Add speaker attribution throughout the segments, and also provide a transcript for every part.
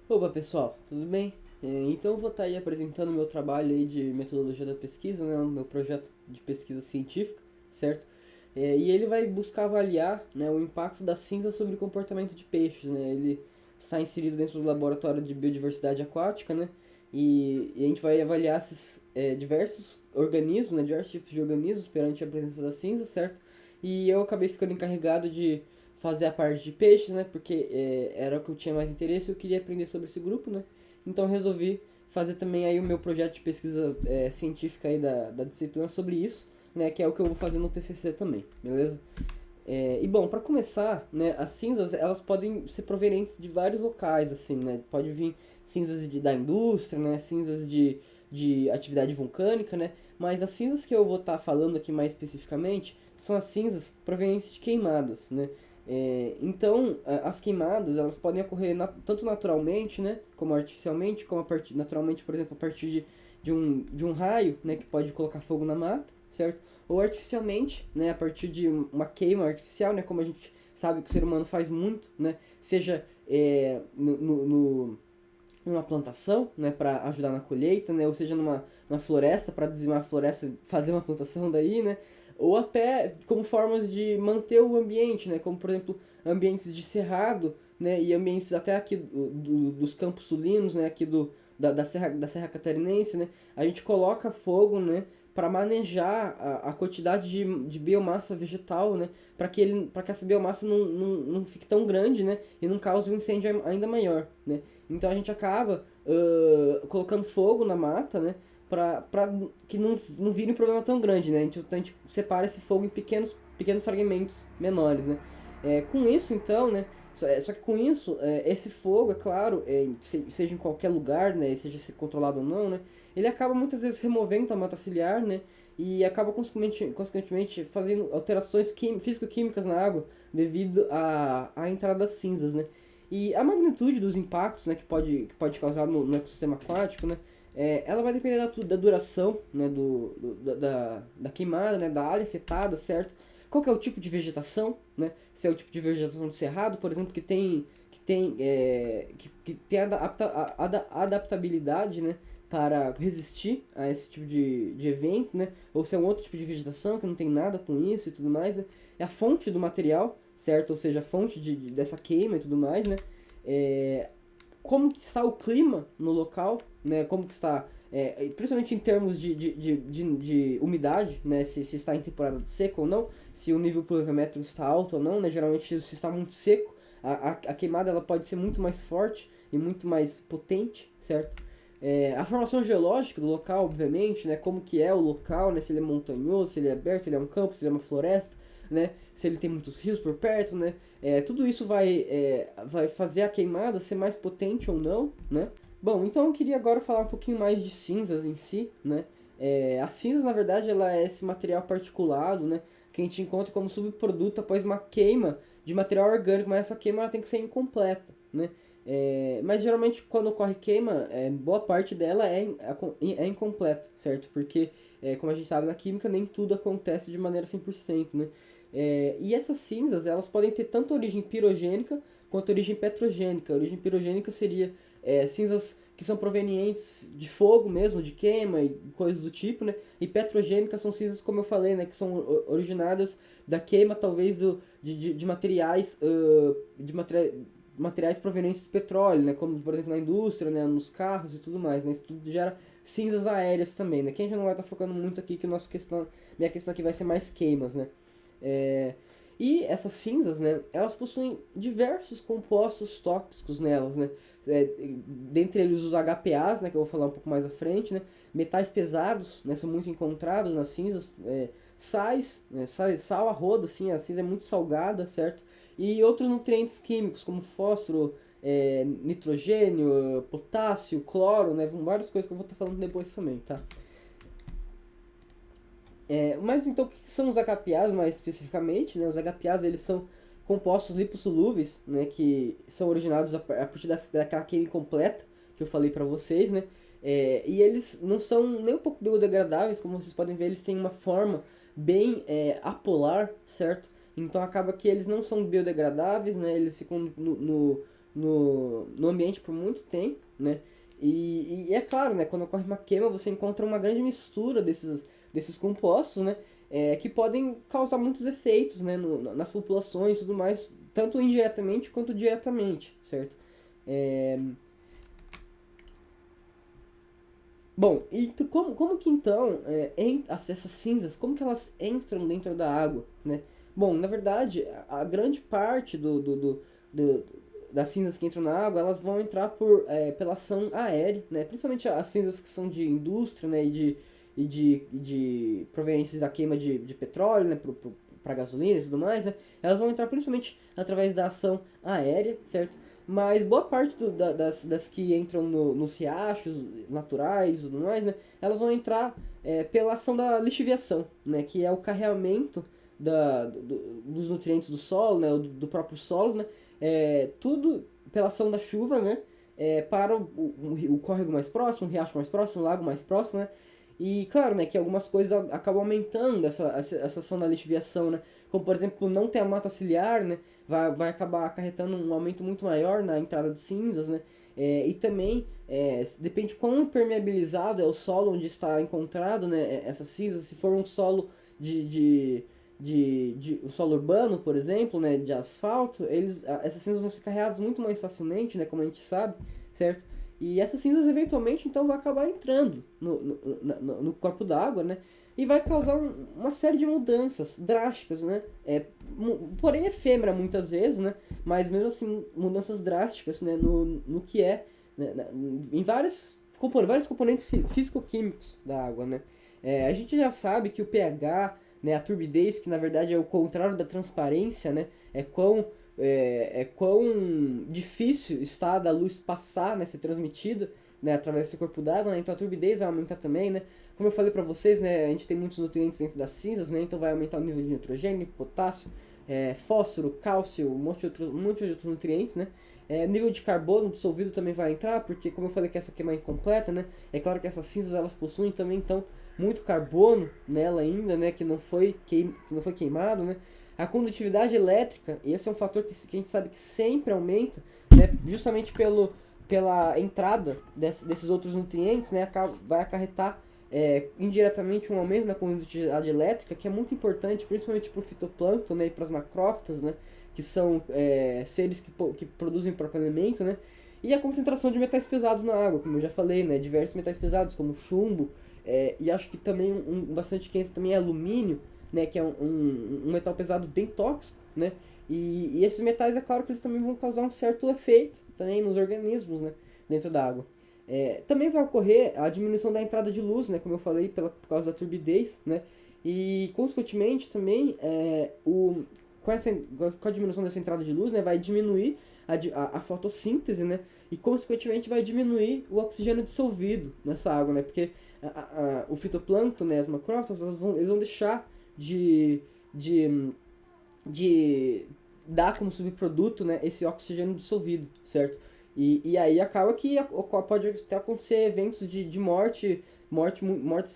Speaker 1: Opa pessoal, tudo bem? Então eu vou estar aí apresentando meu trabalho aí de metodologia da pesquisa, né, o meu projeto de pesquisa científica, certo? E ele vai buscar avaliar, né, o impacto da cinza sobre o comportamento de peixes, né? Ele está inserido dentro do laboratório de biodiversidade aquática, né? E a gente vai avaliar esses diversos organismos, né, diversos tipos de organismos perante a presença da cinza, certo? E eu acabei ficando encarregado de fazer a parte de peixes, né? Porque era o que eu tinha mais interesse, eu queria aprender sobre esse grupo, né? Então resolvi fazer também aí o meu projeto de pesquisa científica aí da disciplina sobre isso, né? Que é o que eu vou fazer no TCC também, beleza? E bom, para começar, né? As cinzas elas podem ser provenientes de vários locais, assim, né? Pode vir cinzas da indústria, né? Cinzas de atividade vulcânica, né? Mas as cinzas que eu vou estar falando aqui mais especificamente são as cinzas provenientes de queimadas, né? Então, as queimadas elas podem ocorrer tanto naturalmente, né, como artificialmente, como naturalmente, por exemplo, a partir de um raio, né, que pode colocar fogo na mata, certo? Ou artificialmente, né, a partir de uma queima artificial, né, como a gente sabe que o ser humano faz muito, né, seja numa plantação, né, para ajudar na colheita, né, ou seja, numa floresta para dizimar a floresta, fazer uma plantação daí, né, ou até como formas de manter o ambiente, né, como por exemplo ambientes de cerrado, né, e ambientes até aqui dos campos sulinos, né, aqui da Serra Catarinense, né, a gente coloca fogo, né, para manejar a quantidade de biomassa vegetal, né, para que essa biomassa não fique tão grande, né, e não cause um incêndio ainda maior, né. Então a gente acaba colocando fogo na mata, né? Pra que não vire um problema tão grande, né? A gente separa esse fogo em pequenos fragmentos menores, né? Com isso, então, né? Só que com isso, esse fogo, é claro, seja em qualquer lugar, né? Seja se controlado ou não, né? Ele acaba muitas vezes removendo a mata ciliar, né? E acaba consequentemente fazendo alterações físico-químicas na água devido à entrada das cinzas, né? E a magnitude dos impactos, né, que pode causar no ecossistema aquático, né, ela vai depender da duração, né, da queimada, né, da área afetada, certo? Qual que é o tipo de vegetação, né? Se é o tipo de vegetação de cerrado, por exemplo, que tem adaptabilidade, né, para resistir a esse tipo de evento, né? Ou se é um outro tipo de vegetação que não tem nada com isso e tudo mais, né? É a fonte do material, certo? Ou seja, a fonte dessa queima e tudo mais, né? É, como que está o clima no local, né? Como que está, principalmente em termos de umidade, né? Se está em temporada de seco ou não, se o nível pluviométrico está alto ou não, né? Geralmente se está muito seco, a queimada ela pode ser muito mais forte e muito mais potente, certo? A formação geológica do local, obviamente, né? Como que é o local, né? Se ele é montanhoso, se ele é aberto, se ele é um campo, se ele é uma floresta, né? Se ele tem muitos rios por perto, né? Tudo isso vai fazer a queimada ser mais potente ou não, né? Bom, então eu queria agora falar um pouquinho mais de cinzas em si, né? A cinzas, na verdade, ela é esse material particulado, né? Que a gente encontra como subproduto após uma queima de material orgânico, mas essa queima ela tem que ser incompleta, né? Mas geralmente quando ocorre queima, boa parte dela é incompleta, certo? Porque, como a gente sabe na química, nem tudo acontece de maneira 100%, né? E essas cinzas, elas podem ter tanto origem pirogênica quanto origem petrogênica. A origem pirogênica seria cinzas que são provenientes de fogo mesmo, de queima e coisas do tipo, né? E petrogênicas são cinzas, como eu falei, né? Que são originadas da queima, talvez, de materiais, materiais provenientes do petróleo, né? Como, por exemplo, na indústria, né? Nos carros e tudo mais, né? Isso tudo gera cinzas aéreas também, né? Que a gente não vai estar focando muito aqui, que minha questão aqui vai ser mais queimas, né? É, e essas cinzas, né, elas possuem diversos compostos tóxicos nelas, né? Dentre eles os HPAs, né, que eu vou falar um pouco mais à frente, né? Metais pesados, né, são muito encontrados nas cinzas, sais, né, sal a rodo, assim, a cinza é muito salgada, certo? E outros nutrientes químicos, como fósforo, nitrogênio, potássio, cloro, né? Várias coisas que eu vou estar falando depois também, tá? Mas então o que são os HPAs mais especificamente? Né? Os HPAs eles são compostos lipossolúveis, né, que são originados a partir daquela química completa que eu falei para vocês, né? E eles não são nem um pouco biodegradáveis, como vocês podem ver, eles têm uma forma bem apolar, certo? Então acaba que eles não são biodegradáveis, né? Eles ficam no ambiente por muito tempo, né? E é claro, né, quando ocorre uma queima, você encontra uma grande mistura desses compostos, né, que podem causar muitos efeitos, né, nas populações e tudo mais, tanto indiretamente quanto diretamente, certo? É, Bom, e como que então essas cinzas, como que elas entram dentro da água, né? Bom, na verdade, a grande parte do- das cinzas que entram na água, elas vão entrar pela ação aérea, né? Principalmente as cinzas que são de indústria, né? E de provenientes da queima de petróleo, né? Para gasolina e tudo mais, né? Elas vão entrar principalmente através da ação aérea, certo? Mas boa parte das que entram nos riachos naturais e tudo mais, né? Elas vão entrar pela ação da lixiviação, né? Que é o carreamento dos nutrientes do solo, né? Do próprio solo, né? Tudo pela ação da chuva, né? Para o córrego mais próximo, o riacho mais próximo, o lago mais próximo, né? E claro, né, que algumas coisas acabam aumentando essa ação da lixiviação, né? Como, por exemplo, não ter a mata ciliar, né? Vai acabar acarretando um aumento muito maior na entrada de cinzas, né? E também depende de quão impermeabilizado é o solo onde está encontrado, né, essas cinzas. Se for um solo de, de, o solo urbano, por exemplo, né, de asfalto, essas cinzas vão ser carregadas muito mais facilmente, né, como a gente sabe, certo? E essas cinzas eventualmente então vão acabar entrando no corpo d'água, né? E vai causar uma série de mudanças drásticas, né? Porém efêmera muitas vezes, né? Mas mesmo assim, mudanças drásticas, né? No que né? Em vários componentes físico-químicos da água, né? A gente já sabe que o pH, né? A turbidez, que na verdade é o contrário da transparência, né? É quão difícil está da luz passar, né? Ser transmitida, né? Através desse corpo d'água, né? Então a turbidez vai aumentar também, né? Como eu falei para vocês, né, a gente tem muitos nutrientes dentro das cinzas, né, então vai aumentar o nível de nitrogênio, potássio, fósforo, cálcio, um monte de outros nutrientes, né. Nível de carbono dissolvido também vai entrar, porque como eu falei que essa queima é incompleta, né, é claro que essas cinzas elas possuem também então muito carbono nela ainda, né, que não foi queimado, né. A condutividade elétrica, e esse é um fator que a gente sabe que sempre aumenta, né, justamente pela entrada desses outros nutrientes, né, vai acarretar indiretamente um aumento na condutividade elétrica, que é muito importante, principalmente para o fitoplâncton, né, e para as macrófitas, né, que são seres que produzem o próprio alimento, né, e a concentração de metais pesados na água, como eu já falei, né, diversos metais pesados, como chumbo, e acho que também bastante que entra também é alumínio, né, que é um metal pesado bem tóxico, né, e esses metais, é claro que eles também vão causar um certo efeito também nos organismos, né, dentro da água. Também vai ocorrer a diminuição da entrada de luz, né, como eu falei, por causa da turbidez, né, e consequentemente também com a diminuição dessa entrada de luz, né, vai diminuir a fotossíntese, né, e consequentemente vai diminuir o oxigênio dissolvido nessa água, né, porque o fitoplâncton, né, as macrófitas, eles vão deixar de, de dar como subproduto, né, esse oxigênio dissolvido, certo? E aí acaba que pode até acontecer eventos de mortes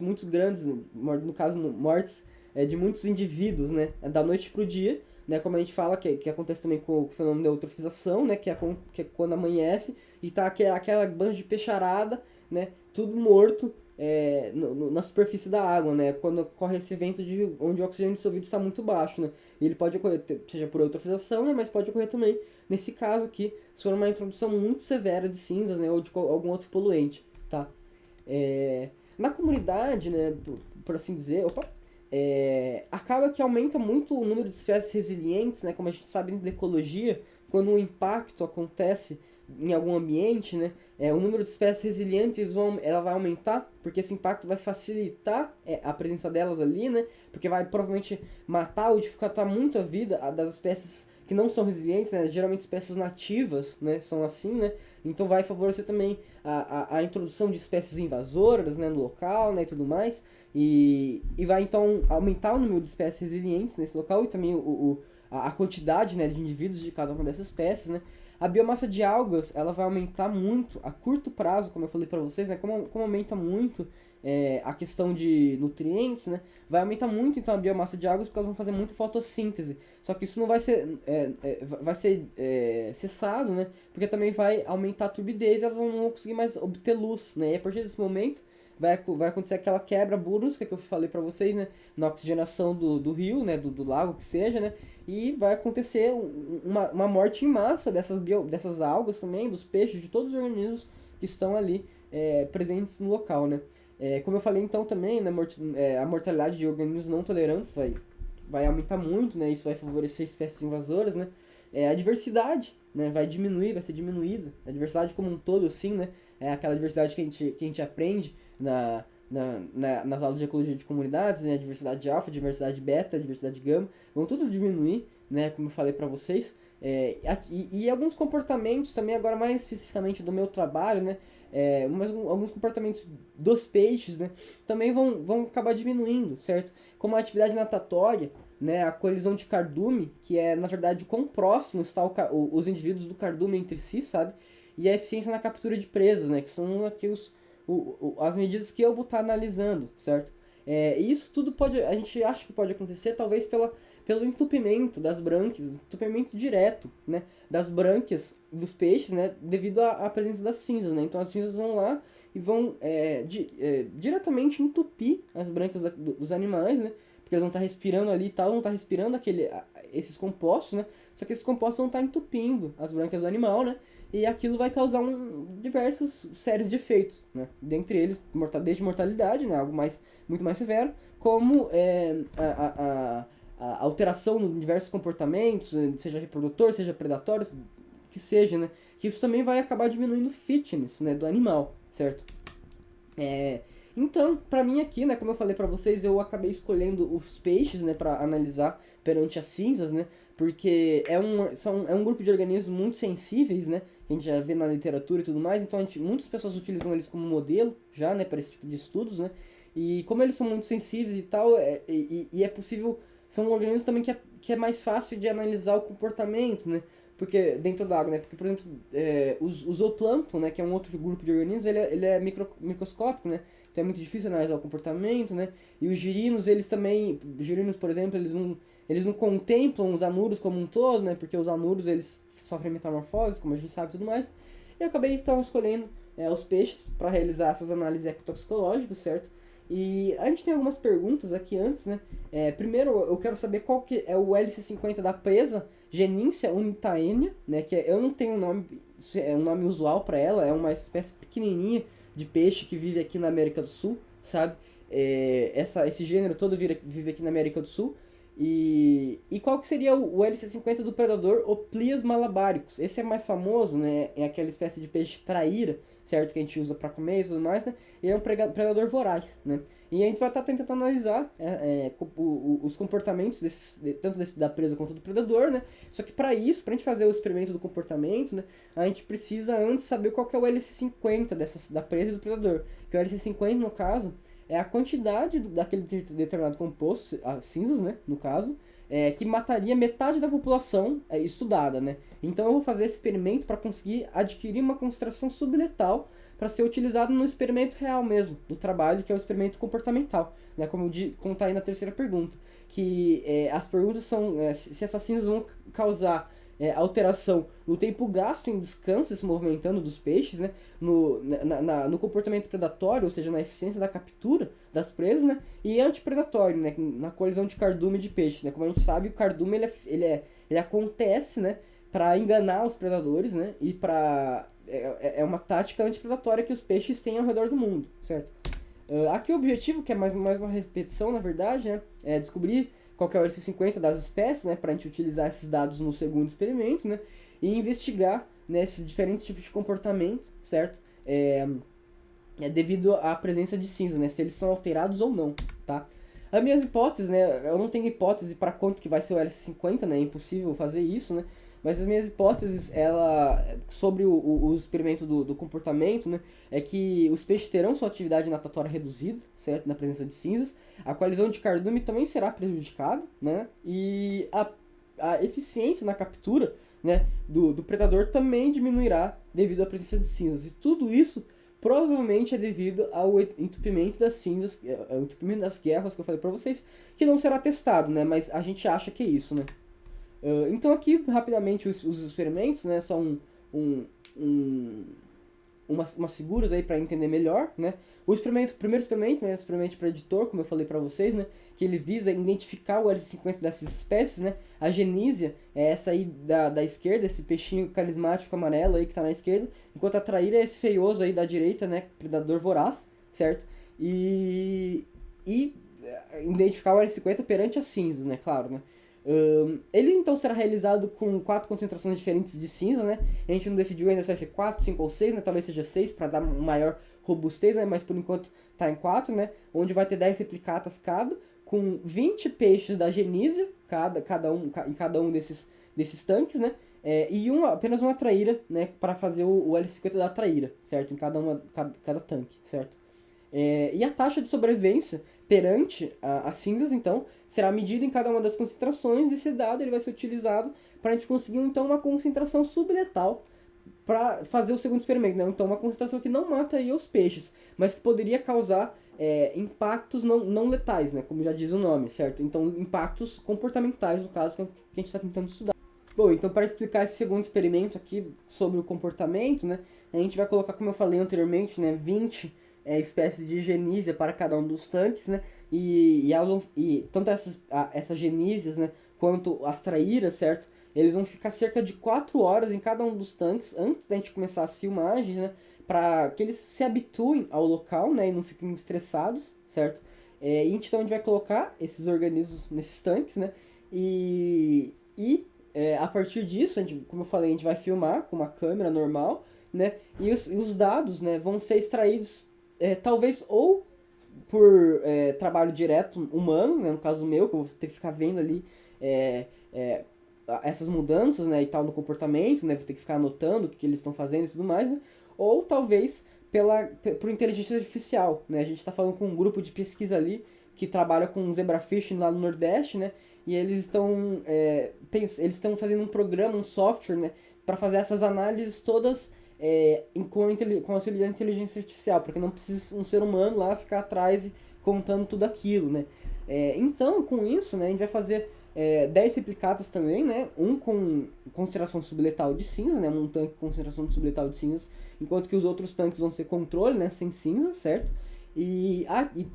Speaker 1: muito grandes, né? No caso, mortes de muitos indivíduos, né? Da noite pro dia, né? Como a gente fala, que acontece também com o fenômeno da eutrofização, né? Que é quando amanhece e tá aquela banda de peixarada, né? Tudo morto na superfície da água, né? Quando ocorre esse evento onde o oxigênio dissolvido está muito baixo, né? E ele pode ocorrer, seja por eutrofização, né? Mas pode ocorrer também, nesse caso aqui, se for uma introdução muito severa de cinzas, né? Ou de algum outro poluente, tá? Na comunidade, né? Por assim dizer, acaba que aumenta muito o número de espécies resilientes, né? Como a gente sabe dentro da ecologia, quando um impacto acontece em algum ambiente, né? O número de espécies resilientes ela vai aumentar, porque esse impacto vai facilitar a presença delas ali, né? Porque vai provavelmente matar ou dificultar muito a vida das espécies que não são resilientes, né? Geralmente espécies nativas, né? São assim, né? Então vai favorecer também a introdução de espécies invasoras, né? No local, né? E tudo mais. E vai então aumentar o número de espécies resilientes nesse local e também a quantidade, né? De indivíduos de cada uma dessas espécies, né? A biomassa de algas ela vai aumentar muito a curto prazo, como eu falei para vocês, né? Como aumenta muito a questão de nutrientes, né? Vai aumentar muito então a biomassa de algas porque elas vão fazer muita fotossíntese. Só que isso não vai ser, vai ser cessado, né? Porque também vai aumentar a turbidez e elas não vão conseguir mais obter luz, né? E a partir desse momento vai acontecer aquela quebra brusca que eu falei pra vocês, né? Na oxigenação do rio, né? Do lago, que seja, né? E vai acontecer uma morte em massa dessas algas também, dos peixes, de todos os organismos que estão ali presentes no local, né? Como eu falei então também, né, a mortalidade de organismos não tolerantes vai aumentar muito, né? Isso vai favorecer espécies invasoras, né? A diversidade, né, vai diminuir, vai ser diminuída. A diversidade como um todo, assim, né? É aquela diversidade que a gente aprende nas aulas de ecologia de comunidades, né? A diversidade alfa, diversidade beta, diversidade gama, vão tudo diminuir, né? Como eu falei para vocês. E alguns comportamentos também, agora mais especificamente do meu trabalho, né? Mas alguns comportamentos dos peixes, né? Também vão acabar diminuindo, certo? Como a atividade natatória, né? A colisão de cardume, que é, na verdade, o quão próximo está os indivíduos do cardume entre si, sabe? E a eficiência na captura de presas, né? Que são aqui as medidas que eu vou estar analisando, certo? E isso tudo a gente acha que pode acontecer talvez pelo entupimento das brânquias, entupimento direto, né, das brânquias dos peixes, né, devido à presença das cinzas, né. Então as cinzas vão lá e vão diretamente entupir as brânquias dos animais, né, porque eles vão estar respirando ali e tal, vão estar respirando esses compostos, né, só que esses compostos vão estar entupindo as brânquias do animal, né, e aquilo vai causar diversos sérios de efeitos, né, dentre eles desde mortalidade, né, algo muito mais severo, como a alteração em diversos comportamentos, seja reprodutor, seja predatório, que seja, né? Que isso também vai acabar diminuindo o fitness, né, do animal, certo? Então, pra mim aqui, né, como eu falei pra vocês, eu acabei escolhendo os peixes, né, pra analisar perante as cinzas, né? Porque é um grupo de organismos muito sensíveis, né? Que a gente já vê na literatura e tudo mais, então muitas pessoas utilizam eles como modelo já, né, para esse tipo de estudos, né? E como eles são muito sensíveis e tal, é possível. São organismos também que é mais fácil de analisar o comportamento, né? Porque dentro da água, né? Porque, por exemplo, o zooplâncton, né? Que é um outro grupo de organismos, ele é microscópico, né? Então é muito difícil analisar o comportamento, né? E os girinos, os girinos, por exemplo, eles não contemplam os anuros como um todo, né? Porque os anuros, eles sofrem metamorfose, como a gente sabe e tudo mais. E eu acabei, então, escolhendo os peixes para realizar essas análises ecotoxicológicas, certo? E a gente tem algumas perguntas aqui antes, né? Primeiro, eu quero saber qual que é o LC50 da presa Geníncia unitaenia, né? Que eu não tenho um nome usual para ela, é uma espécie pequenininha de peixe que vive aqui na América do Sul, sabe? Esse gênero todo vive aqui na América do Sul. E qual que seria o LC50 do predador Oplias malabaricus? Esse é mais famoso, né? É aquela espécie de peixe traíra, certo? Que a gente usa para comer e tudo mais, né? Ele é um predador voraz, né? E a gente vai estar tentando analisar os comportamentos tanto da presa quanto do predador, né? Só que para isso, pra gente fazer o experimento do comportamento, né? A gente precisa antes saber qual que é o LC50 da presa e do predador. Que o LC50, no caso, é a quantidade daquele determinado composto, as cinzas, né, no caso, que mataria metade da população estudada, né? Então eu vou fazer esse experimento para conseguir adquirir uma concentração subletal para ser utilizado no experimento real mesmo, do trabalho, que é o experimento comportamental, né? Como tá aí na terceira pergunta, que as perguntas são se essas cinzas vão causar alteração no tempo gasto em descanso se movimentando dos peixes, né? No comportamento predatório, ou seja, na eficiência da captura das presas, né? E antipredatório, né? Na colisão de cardume de peixe, né? Como a gente sabe, o cardume ele acontece, né? Para enganar os predadores, né? E é uma tática antipredatória que os peixes têm ao redor do mundo, certo? Aqui o objetivo, que é mais uma repetição, na verdade, né? É descobrir qual que é o LC50 das espécies, né, para a gente utilizar esses dados no segundo experimento, né, e investigar, né, esses diferentes tipos de comportamento, certo? Devido à presença de cinza, né, se eles são alterados ou não, tá? As minhas hipóteses, né, eu não tenho hipótese para quanto que vai ser o LC50, né, é impossível fazer isso, né, mas as minhas hipóteses, sobre o experimento do comportamento, né, é que os peixes terão sua atividade natatória reduzida, certo? Na presença de cinzas. A colisão de cardume também será prejudicada, né? E a eficiência na captura, né, do predador também diminuirá devido à presença de cinzas. E tudo isso provavelmente é devido ao entupimento das cinzas, ao entupimento das guerras que eu falei pra vocês, que não será testado, né? Mas a gente acha que é isso, né? Então aqui, rapidamente, os experimentos, né? Só umas figuras aí para entender melhor, né? O primeiro experimento, né, o experimento preditor, como eu falei para vocês, né, que ele visa identificar o L50 dessas espécies, né? A genísia é essa aí da esquerda, esse peixinho carismático amarelo aí que tá na esquerda, enquanto a traíra é esse feioso aí da direita, né, predador voraz, certo? E identificar o L50 perante as cinzas, né, claro, né? Ele então será realizado com 4 concentrações diferentes de cinza, né? A gente não decidiu ainda se vai ser 4, 5 ou 6, né? Talvez seja 6 para dar maior robustez, né? Mas por enquanto tá em 4, né? Onde vai ter 10 replicatas cada, com 20 peixes da genísia, em cada um desses tanques, né? E apenas uma traíra, né? Para fazer o L50 da traíra, certo? Em cada tanque, certo? E a taxa de sobrevivência perante as cinzas, então, será medida em cada uma das concentrações. Esse dado ele vai ser utilizado para a gente conseguir, então, uma concentração subletal para fazer o segundo experimento, né? Então, uma concentração que não mataria os peixes, mas que poderia causar impactos não letais, né? Como já diz o nome, certo? Então, impactos comportamentais, no caso, que a gente está tentando estudar. Bom, então para explicar esse segundo experimento aqui sobre o comportamento, né? A gente vai colocar, como eu falei anteriormente, né? 20 espécies de genísia para cada um dos tanques, né? E tanto essas genísias, né? Quanto as traíras, certo? Eles vão ficar cerca de 4 horas em cada um dos tanques antes da gente começar as filmagens, né? Para que eles se habituem ao local, né? E não fiquem estressados, certo? Então a gente vai colocar esses organismos nesses tanques, né? A partir disso, como eu falei, a gente vai filmar com uma câmera normal, né? E os dados, né, vão ser extraídos talvez ou por trabalho direto humano, né, no caso meu, que eu vou ter que ficar vendo ali essas mudanças, né, e tal no comportamento, né, vou ter que ficar anotando o que eles estão fazendo e tudo mais, né, ou talvez por inteligência artificial, né, a gente está falando com um grupo de pesquisa ali que trabalha com zebrafish lá no Nordeste, né, e eles estão fazendo um programa, um software, né, para fazer essas análises todas com auxílio da inteligência artificial, porque não precisa um ser humano lá ficar atrás e contando tudo aquilo, né. Então, com isso, né, a gente vai fazer 10 replicatas também, né, um com concentração subletal de cinza, né, um tanque com concentração subletal de cinzas, enquanto que os outros tanques vão ser controle, né, sem cinzas, certo? E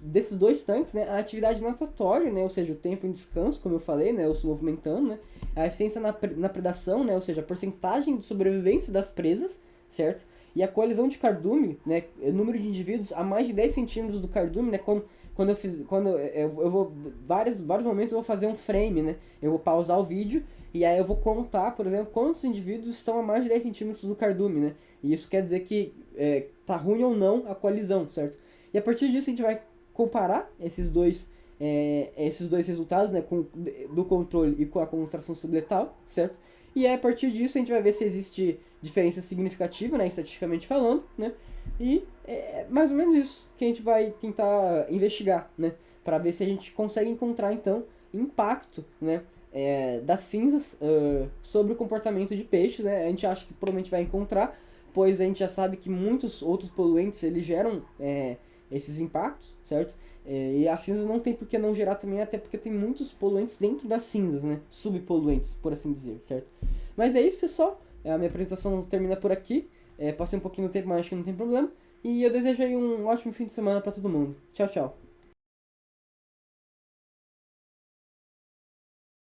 Speaker 1: desses dois tanques, né, a atividade natatória, né, ou seja, o tempo em descanso, como eu falei, né, ou se movimentando, né, a eficiência na predação, né, ou seja, a porcentagem de sobrevivência das presas, certo? E a coalizão de cardume, né, o número de indivíduos a mais de 10 centímetros do cardume, né, eu vou, vários momentos eu vou fazer um frame, né, eu vou pausar o vídeo e aí eu vou contar, por exemplo, quantos indivíduos estão a mais de 10 centímetros do cardume, né, e isso quer dizer que tá ruim ou não a coalizão, certo? E a partir disso a gente vai comparar esses dois resultados, né, do controle e com a concentração subletal, certo? E aí, a partir disso a gente vai ver se existe diferença significativa, né, estatisticamente falando, né? E é mais ou menos isso que a gente vai tentar investigar, né? Para ver se a gente consegue encontrar, então, impacto, né, das cinzas sobre o comportamento de peixes, né? A gente acha que provavelmente vai encontrar, pois a gente já sabe que muitos outros poluentes eles geram esses impactos, certo? E as cinzas não tem por que não gerar também, até porque tem muitos poluentes dentro das cinzas, né? Subpoluentes, por assim dizer, certo? Mas é isso, pessoal. A minha apresentação termina por aqui. Passei um pouquinho do tempo, mas acho que não tem problema. E eu desejo aí um ótimo fim de semana para todo mundo. Tchau, tchau.